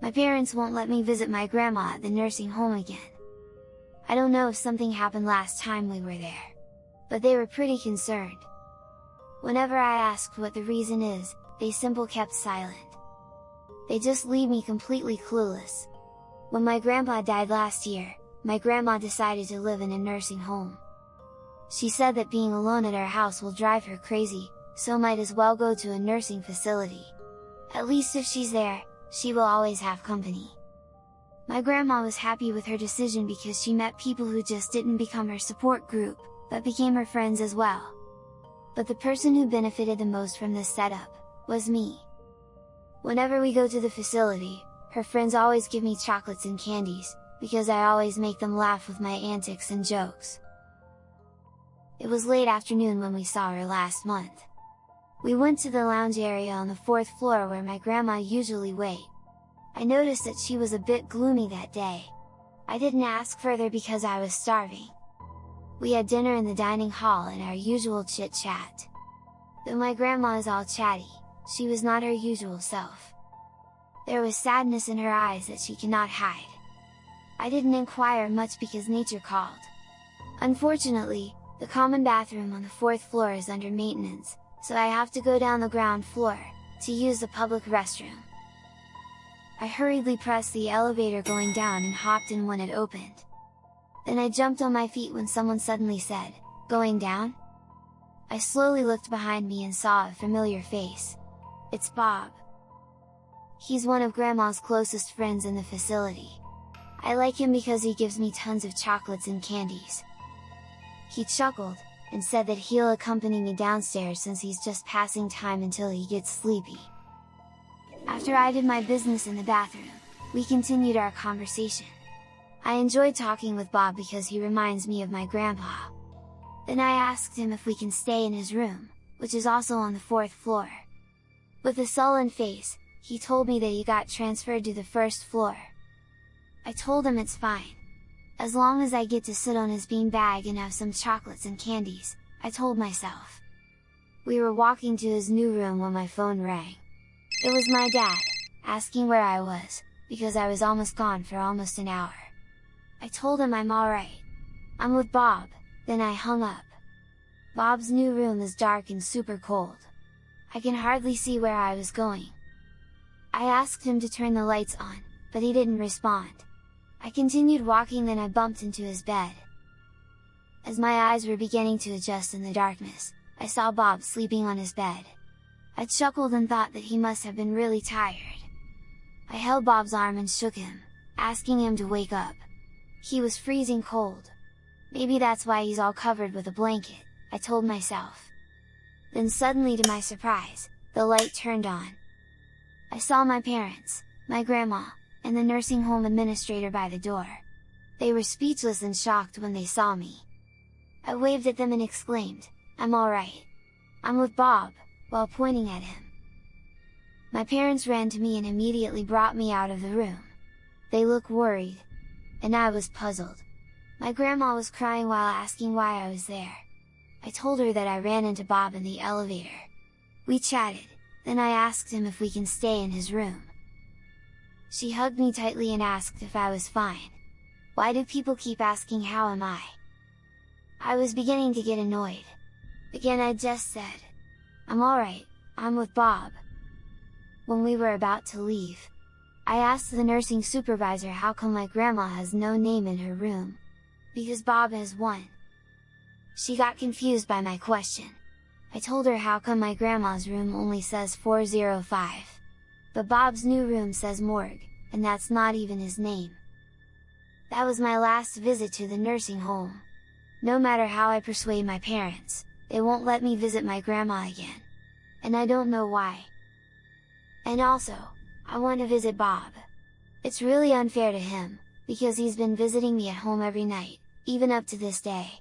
My parents won't let me visit my grandma at the nursing home again. I don't know if something happened last time we were there, but they were pretty concerned. Whenever I asked what the reason is, they simply kept silent. They just leave me completely clueless. When my grandpa died last year, my grandma decided to live in a nursing home. She said that being alone at our house will drive her crazy, so might as well go to a nursing facility. At least if she's there, she will always have company. My grandma was happy with her decision because she met people who just didn't become her support group, but became her friends as well. But the person who benefited the most from this setup was me. Whenever we go to the facility, her friends always give me chocolates and candies, because I always make them laugh with my antics and jokes. It was late afternoon when we saw her last month. We went to the lounge area on the 4th floor where my grandma usually wait. I noticed that she was a bit gloomy that day. I didn't ask further because I was starving. We had dinner in the dining hall and our usual chit-chat. Though my grandma is all chatty, she was not her usual self. There was sadness in her eyes that she cannot hide. I didn't inquire much because nature called. Unfortunately, the common bathroom on the 4th floor is under maintenance, so I have to go down the ground floor, to use the public restroom. I hurriedly pressed the elevator going down and hopped in when it opened. Then I jumped on my feet when someone suddenly said, "Going down?" I slowly looked behind me and saw a familiar face. It's Bob. He's one of Grandma's closest friends in the facility. I like him because he gives me tons of chocolates and candies. He chuckled, and said that he'll accompany me downstairs since he's just passing time until he gets sleepy. After I did my business in the bathroom, we continued our conversation. I enjoyed talking with Bob because he reminds me of my grandpa. Then I asked him if we can stay in his room, which is also on the 4th floor. With a sullen face, he told me that he got transferred to the 1st floor. I told him it's fine. As long as I get to sit on his beanbag and have some chocolates and candies, I told myself. We were walking to his new room when my phone rang. It was my dad, asking where I was, because I was almost gone for almost an hour. I told him I'm alright. I'm with Bob, then I hung up. Bob's new room is dark and super cold. I can hardly see where I was going. I asked him to turn the lights on, but he didn't respond. I continued walking, then I bumped into his bed. As my eyes were beginning to adjust in the darkness, I saw Bob sleeping on his bed. I chuckled and thought that he must have been really tired. I held Bob's arm and shook him, asking him to wake up. He was freezing cold. Maybe that's why he's all covered with a blanket, I told myself. Then suddenly, to my surprise, the light turned on. I saw my parents, my grandma, and the nursing home administrator by the door. They were speechless and shocked when they saw me. I waved at them and exclaimed, "I'm alright. I'm with Bob," while pointing at him. My parents ran to me and immediately brought me out of the room. They looked worried. And I was puzzled. My grandma was crying while asking why I was there. I told her that I ran into Bob in the elevator. We chatted, then I asked him if we can stay in his room. She hugged me tightly and asked if I was fine. Why do people keep asking how am I? I was beginning to get annoyed. Again I just said, "I'm alright, I'm with Bob." When we were about to leave, I asked the nursing supervisor how come my grandma has no name in her room. Because Bob has one. She got confused by my question. I told her how come my grandma's room only says 405. But Bob's new room says morgue, and that's not even his name. That was my last visit to the nursing home. No matter how I persuade my parents, they won't let me visit my grandma again. And I don't know why. And also, I want to visit Bob. It's really unfair to him, because he's been visiting me at home every night, even up to this day.